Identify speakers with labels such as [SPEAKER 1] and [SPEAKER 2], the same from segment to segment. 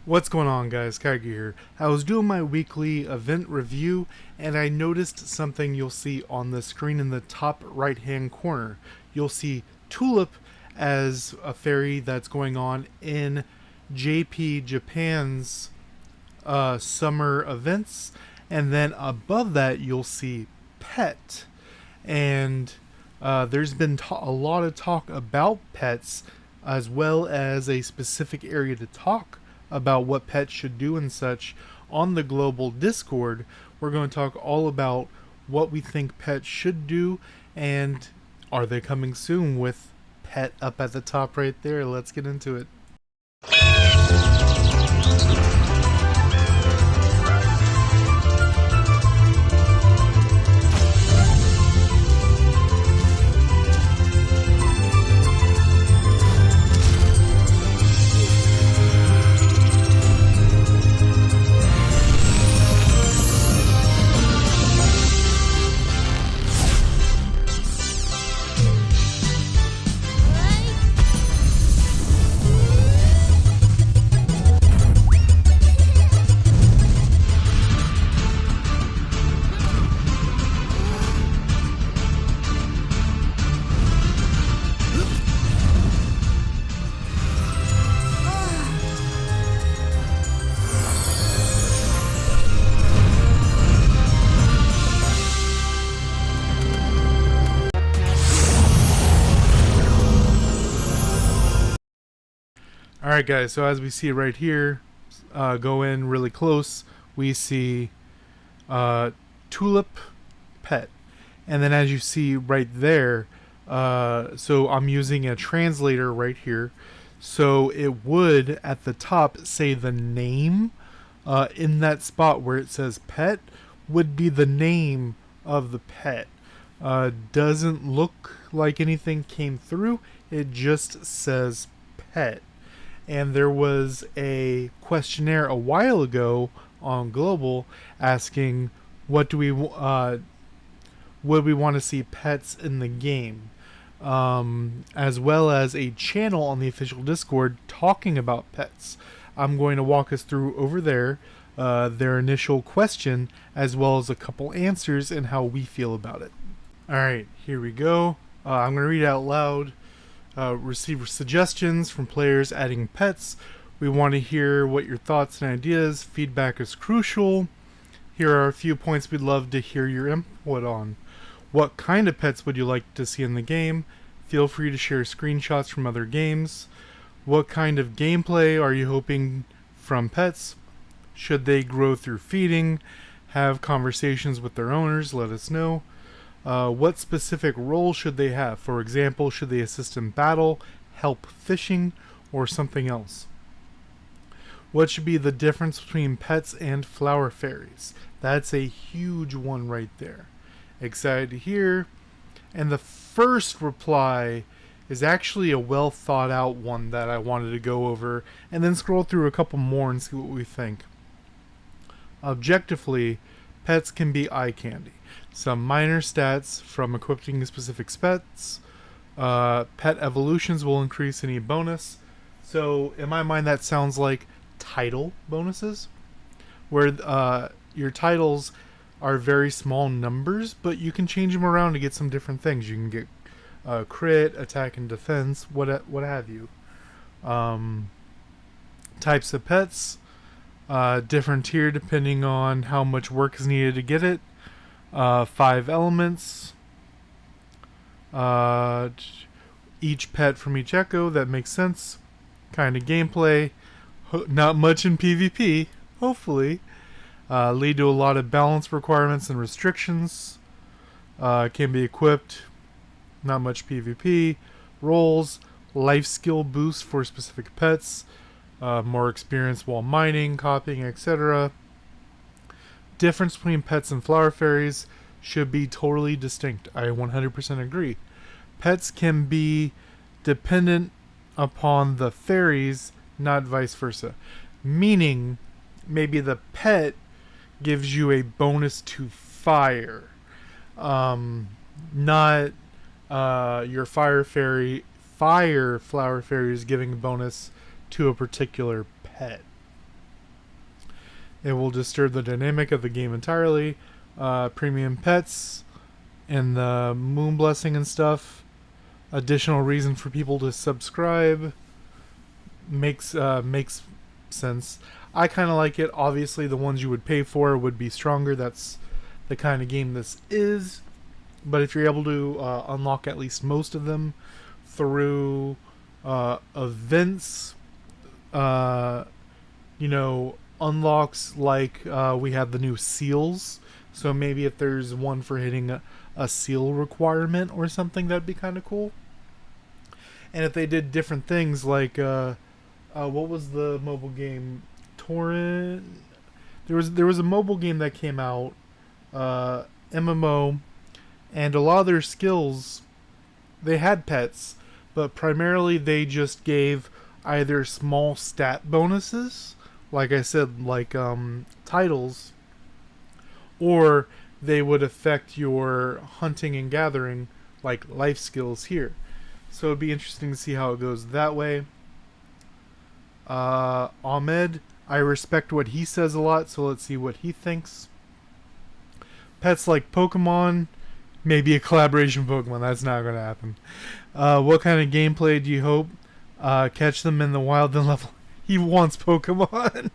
[SPEAKER 1] What's going on, guys? Kaiger here. I was doing my weekly event review and I noticed something you'll see on the screen in the top right hand corner. You'll see Tulip as a fairy that's going on in JP Japan's summer events, and then above that you'll see Pet. And there's been a lot of talk about pets, as well as a specific area to talk about what pets should do and such on the global Discord. We're going to talk all about what we think pets should do, and are they coming soon with Pet up at the top right there. Let's get into it. Alright guys, so as we see right here, go in really close, we see Tulip, Pet. And then as you see right there, so I'm using a translator right here. So it would, at the top, say the name in that spot where it says Pet, would be the name of the pet. Doesn't look like anything came through, it just says Pet. And there was a questionnaire a while ago on Global asking what do we would we want to see pets in the game, as well as a channel on the official Discord talking about pets. I'm going to walk us through over there their initial question, as well as a couple answers and how we feel about it. Alright, here we go. I'm going to read out loud. Receive suggestions from players adding pets. We want to hear what your thoughts and ideas. Feedback is crucial. Here are a few points we'd love to hear your input on. What kind of pets would you like to see in the game? Feel free to share screenshots from other games. What kind of gameplay are you hoping from pets? Should they grow through feeding? Have conversations with their owners? Let us know. What specific role should they have? For example, should they assist in battle, help fishing, or something else? What should be the difference between pets and flower fairies? That's a huge one right there. Excited to hear. And the first reply is actually a well thought out one that I wanted to go over, and then scroll through a couple more and see what we think. Objectively, pets can be eye candy. Some minor stats from equipping specific pets. Pet evolutions will increase any bonus. So in my mind that sounds like title bonuses, where your titles are very small numbers, but you can change them around to get some different things. You can get crit, attack and defense, what have you. Types of pets, different tier depending on how much work is needed to get it. 5 elements. Each pet from each echo. That makes sense. Kind of gameplay. Not much in PvP, hopefully. Lead to a lot of balance requirements and restrictions. Can be equipped. Not much PvP. Roles. Life skill boost for specific pets. More experience while mining, copying, etc. Difference between pets and flower fairies should be totally distinct. I 100% agree. Pets can be dependent upon the fairies, not vice versa. Meaning, maybe the pet gives you a bonus to fire. Not your fire flower fairy is giving a bonus to a particular pet. It will disturb the dynamic of the game entirely. Premium pets and the moon blessing and stuff. Additional reason for people to subscribe. Makes sense. I kind of like it. Obviously, the ones you would pay for would be stronger. That's the kind of game this is. But if you're able to unlock at least most of them through events, unlocks like we have the new seals. So maybe if there's one for hitting a seal requirement or something, that'd be kind of cool. And if they did different things like what was the mobile game? Torrent. There was a mobile game that came out, MMO, and a lot of their skills, they had pets, but primarily they just gave either small stat bonuses, like I said, like titles, or they would affect your hunting and gathering, like life skills here. So it'd be interesting to see how it goes that way. Ahmed, I respect what he says a lot, so let's see what he thinks. Pets like Pokemon, maybe a collaboration Pokemon. That's not going to happen. What kind of gameplay do you hope? Catch them in the wild and level. He wants Pokemon.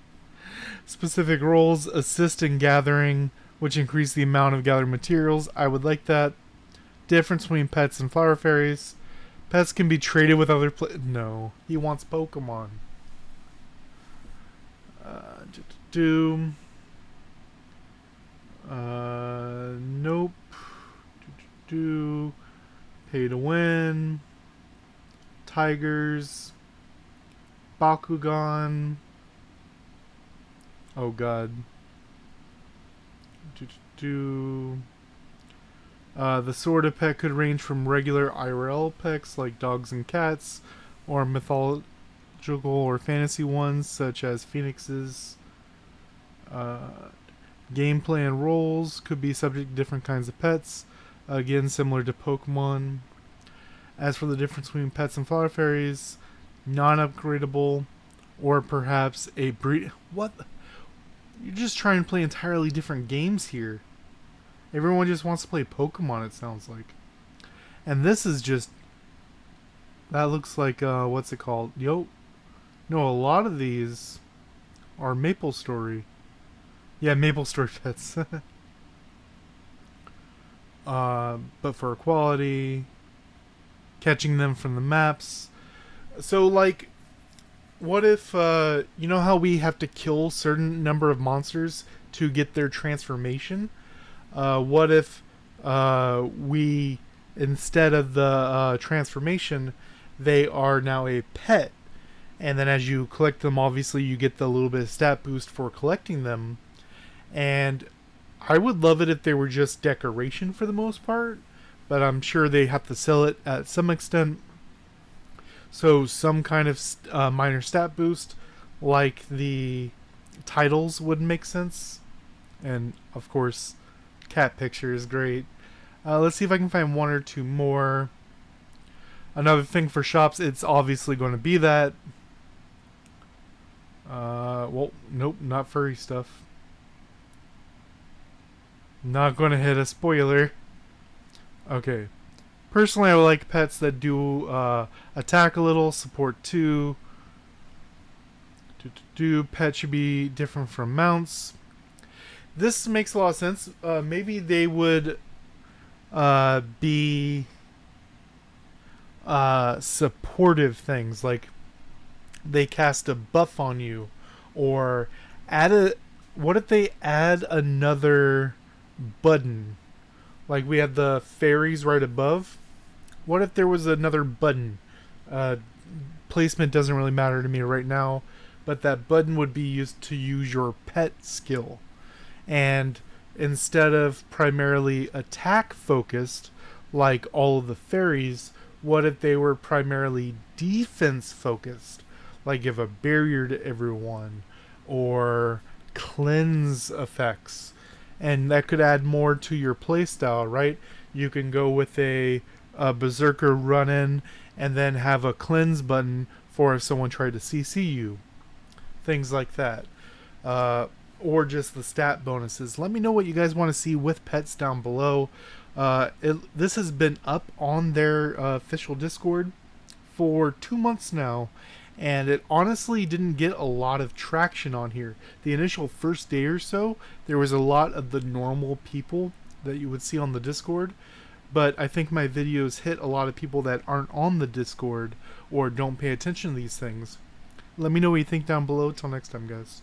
[SPEAKER 1] Specific roles, assist in gathering, which increase the amount of gathered materials. I would like that. Difference between pets and flower fairies. Pets can be traded with other No, he wants Pokemon. Nope. Pay to win. Tigers. Bakugan. Oh god. The sort of pet could range from regular IRL pets like dogs and cats, or mythological or fantasy ones such as phoenixes. Gameplay and roles could be subject to different kinds of pets, again similar to Pokemon. As for the difference between pets and flower fairies, non-upgradable, or perhaps a breed. What? You're just trying to play entirely different games here. Everyone just wants to play Pokemon, it sounds like. And this is just... That looks like, what's it called? No, a lot of these are Maple Story. Yeah, Maple Story pets. But for equality, catching them from the maps. So, like, what if, you know how we have to kill a certain number of monsters to get their transformation? What if we, instead of the transformation, they are now a pet? And then as you collect them, obviously you get the little bit of stat boost for collecting them. And I would love it if they were just decoration for the most part, but I'm sure they have to sell it at some extent. So some kind of minor stat boost, like the titles, would make sense. And of course, cat picture is great. Let's see if I can find one or two more. Another thing for shops, it's obviously going to be that. Well, nope, not furry stuff. Not going to hit a spoiler. Okay. Personally, I would like pets that do attack a little, support 2. Pets should be different from mounts. This makes a lot of sense. Maybe they would be supportive things, like they cast a buff on you, or add a... What if they add another button? Like we have the fairies right above. What if there was another button? Placement doesn't really matter to me right now, but that button would be used to use your pet skill. And instead of primarily attack focused, like all of the fairies, what if they were primarily defense focused? Like give a barrier to everyone, or cleanse effects. And that could add more to your playstyle, right? You can go with a berserker run-in and then have a cleanse button for if someone tried to CC you. Things like that. or just the stat bonuses. Let me know what you guys want to see with pets down below. This has been up on their official Discord for 2 months now, and it honestly didn't get a lot of traction on here. The initial first day or so, there was a lot of the normal people that you would see on the Discord, but I think my videos hit a lot of people that aren't on the Discord or don't pay attention to these things. Let me know what you think down below. Till next time, guys.